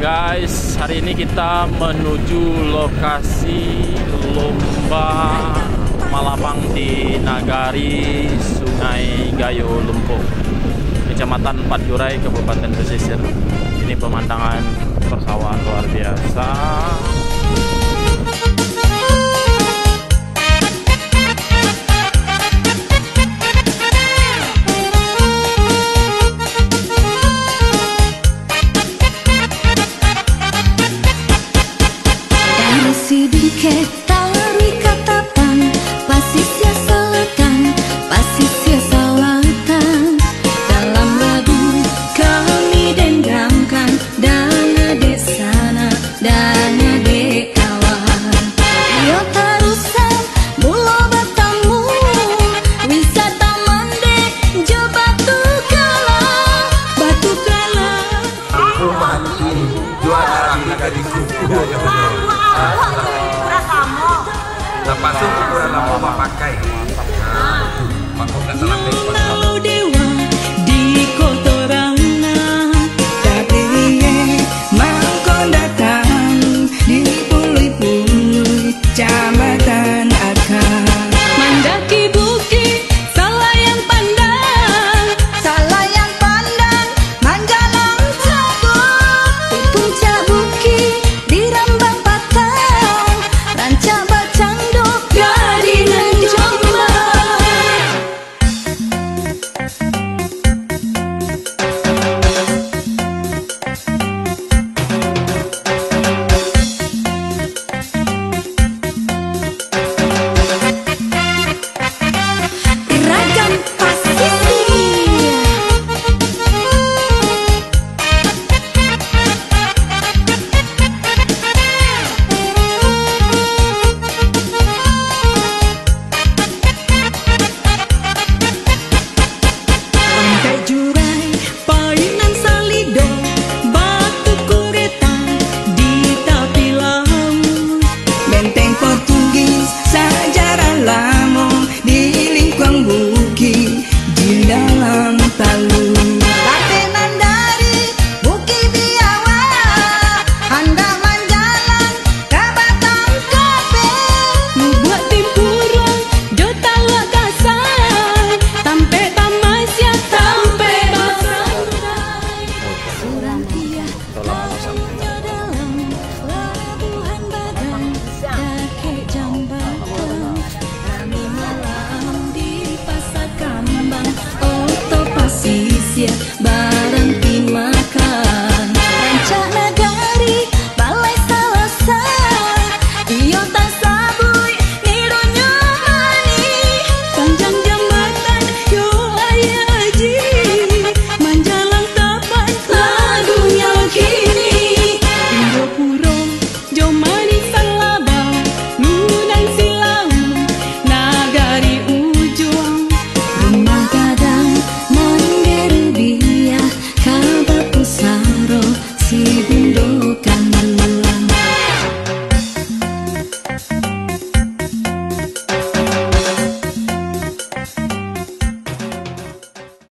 Guys, hari ini kita menuju lokasi lomba Malapang di Nagari Sungai Gayo Lempung, Kecamatan Padjurai, Kabupaten Pesisir. Ini pemandangan persawahan luar biasa. Sidikit tari katatan, pasisnya selatan, pasisnya selatan. Dalam lagu kami dendangkan, dana de sana, dana de kawan. Yo tarusan mulo batamu, wisata mande jo batu kala, batu kala. Mati juara Nagari kuku. Termasuk ukuran lama pakai. Maka nggak salah Lalu dewa di kotorana, tapi mangko datang di pului-pului Kecamatan Akar. Mandaki bukit salayan pandang, Manjalang cabut di puncak bukit, di Rambang Patang, Ranca Bacando, Gadingan Jombang. Ragam pasisir. Pantai Jurai, Painan Salido, Batu Kureta di Tapi Laut, Benteng Portugis, sejarah lama di lingkungan bukit di dalam Talu. Latenan dari Bukit Biawak, Handang Manjalang, Kabatang Kope, Buat Timpuran, Jota Lakasan, Tampe Tamasya, Tampe Basang. Tolong